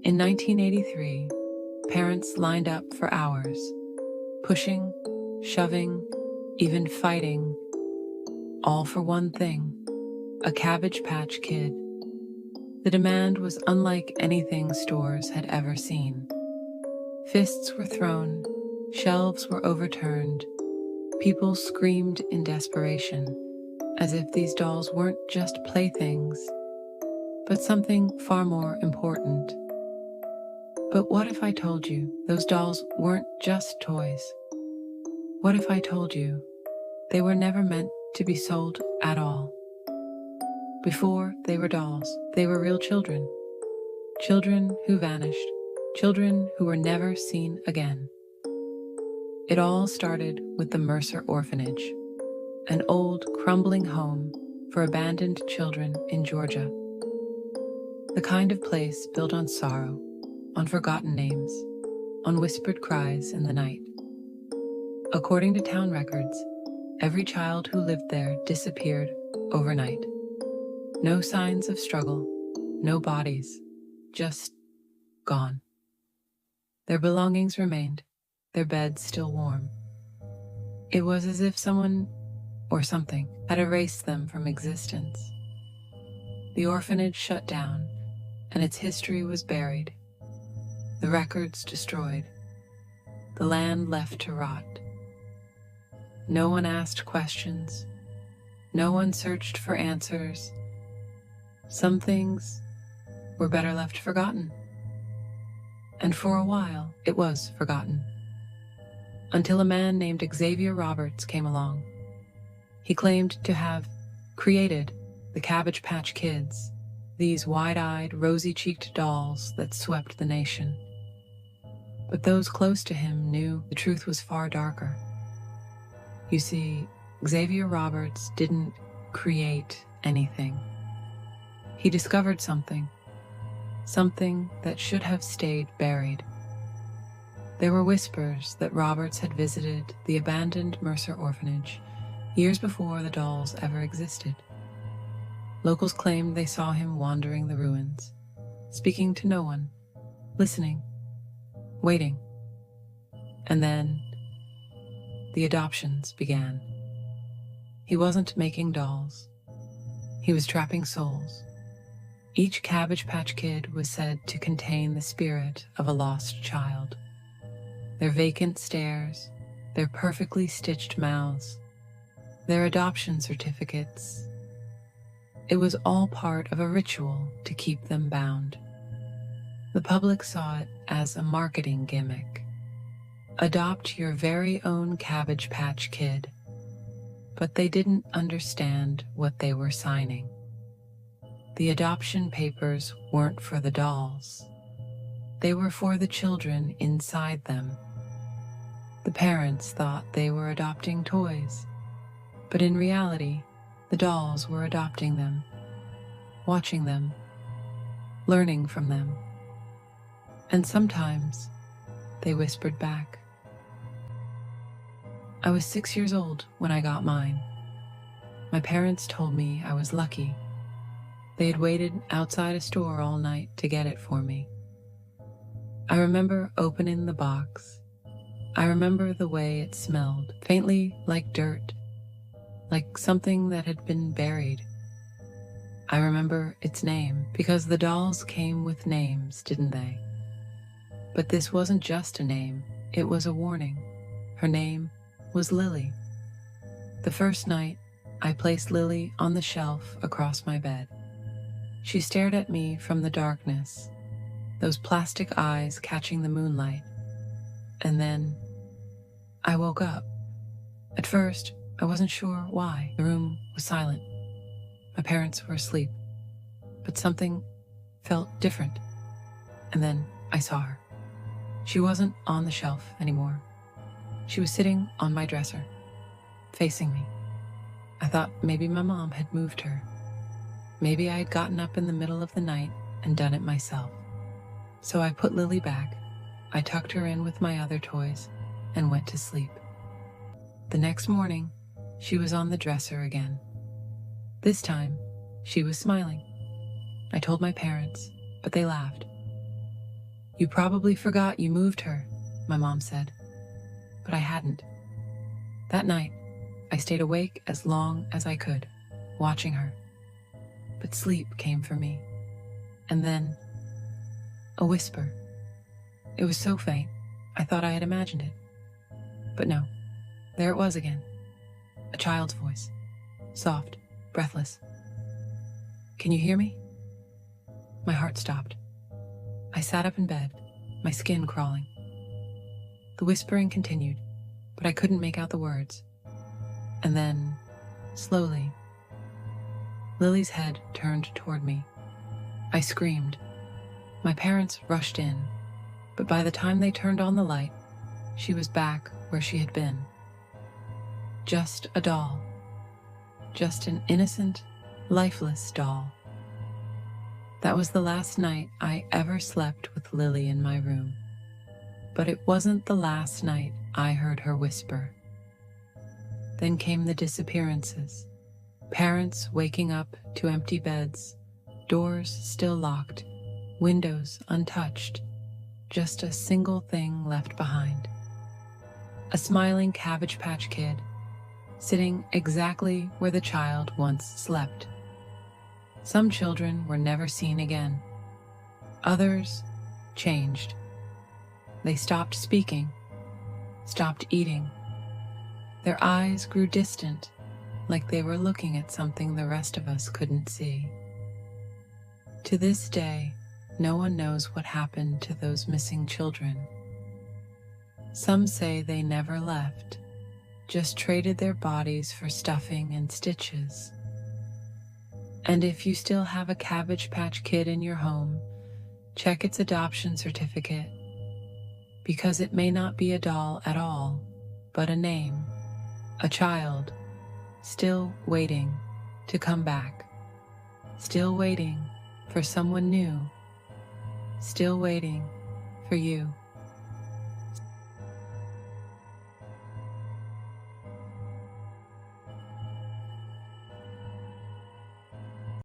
In 1983, parents lined up for hours, pushing, shoving, even fighting, all for one thing: a Cabbage Patch Kid. The demand was unlike anything stores had ever seen. Fists were thrown, shelves were overturned, people screamed in desperation, as if these dolls weren't just playthings, but something far more important. But what if I told you those dolls weren't just toys? What if I told you they were never meant to be sold at all? Before they were dolls, they were real children. Children who vanished. Children who were never seen again. It all started with the Mercer Orphanage, an old, crumbling home for abandoned children in Georgia. The kind of place built on sorrow, on forgotten names, on whispered cries in the night. According to town records, every child who lived there disappeared overnight. No signs of struggle, no bodies, just gone. Their belongings remained, their beds still warm. It was as if someone or something had erased them from existence. The orphanage shut down, and its history was buried. The records destroyed, the land left to rot. No one asked questions, no one searched for answers. Some things were better left forgotten. And for a while, it was forgotten. Until a man named Xavier Roberts came along. He claimed to have created the Cabbage Patch Kids, these wide-eyed, rosy-cheeked dolls that swept the nation. But those close to him knew the truth was far darker. You see, Xavier Roberts didn't create anything. He discovered something that should have stayed buried. There were whispers that Roberts had visited the abandoned Mercer Orphanage years before the dolls ever existed. Locals claimed they saw him wandering the ruins, speaking to no one, listening, waiting. And then the adoptions began. He wasn't making dolls. He was trapping souls. Each Cabbage Patch Kid was said to contain the spirit of a lost child. Their vacant stares, their perfectly stitched mouths, their adoption certificates. It was all part of a ritual to keep them bound. The public saw it as a marketing gimmick. Adopt your very own Cabbage Patch Kid. But they didn't understand what they were signing. The adoption papers weren't for the dolls. They were for the children inside them. The parents thought they were adopting toys, but in reality, the dolls were adopting them, watching them, learning from them. And sometimes they whispered back. I was 6 years old when I got mine. My parents told me I was lucky. They had waited outside a store all night to get it for me. I remember opening the box. I remember the way it smelled, faintly like dirt, like something that had been buried. I remember its name, because the dolls came with names, didn't they? But this wasn't just a name, it was a warning. Her name was Lily. The first night, I placed Lily on the shelf across my bed. She stared at me from the darkness, those plastic eyes catching the moonlight. And then I woke up. At first, I wasn't sure why. The room was silent. My parents were asleep. But something felt different. And then I saw her. She wasn't on the shelf anymore. She was sitting on my dresser, facing me. I thought maybe my mom had moved her. Maybe I had gotten up in the middle of the night and done it myself. So I put Lily back. I tucked her in with my other toys and went to sleep. The next morning, she was on the dresser again. This time, she was smiling. I told my parents, but they laughed. "You probably forgot you moved her," my mom said. But I hadn't. That night, I stayed awake as long as I could, watching her. But sleep came for me. And then, a whisper. It was so faint, I thought I had imagined it. But no, there it was again. A child's voice. Soft, breathless. "Can you hear me?" My heart stopped. I sat up in bed, my skin crawling. The whispering continued, but I couldn't make out the words. And then, slowly, Lily's head turned toward me. I screamed. My parents rushed in, but by the time they turned on the light, she was back where she had been. Just a doll. Just an innocent, lifeless doll. That was the last night I ever slept with Lily in my room. But it wasn't the last night I heard her whisper. Then came the disappearances. Parents waking up to empty beds, doors still locked, windows untouched, just a single thing left behind. A smiling Cabbage Patch Kid, sitting exactly where the child once slept. Some children were never seen again. Others changed. They stopped speaking, stopped eating. Their eyes grew distant, like they were looking at something the rest of us couldn't see. To this day, no one knows what happened to those missing children. Some say they never left, just traded their bodies for stuffing and stitches. And if you still have a Cabbage Patch Kid in your home, check its adoption certificate, because it may not be a doll at all, but a name, a child, still waiting to come back, still waiting for someone new, still waiting for you.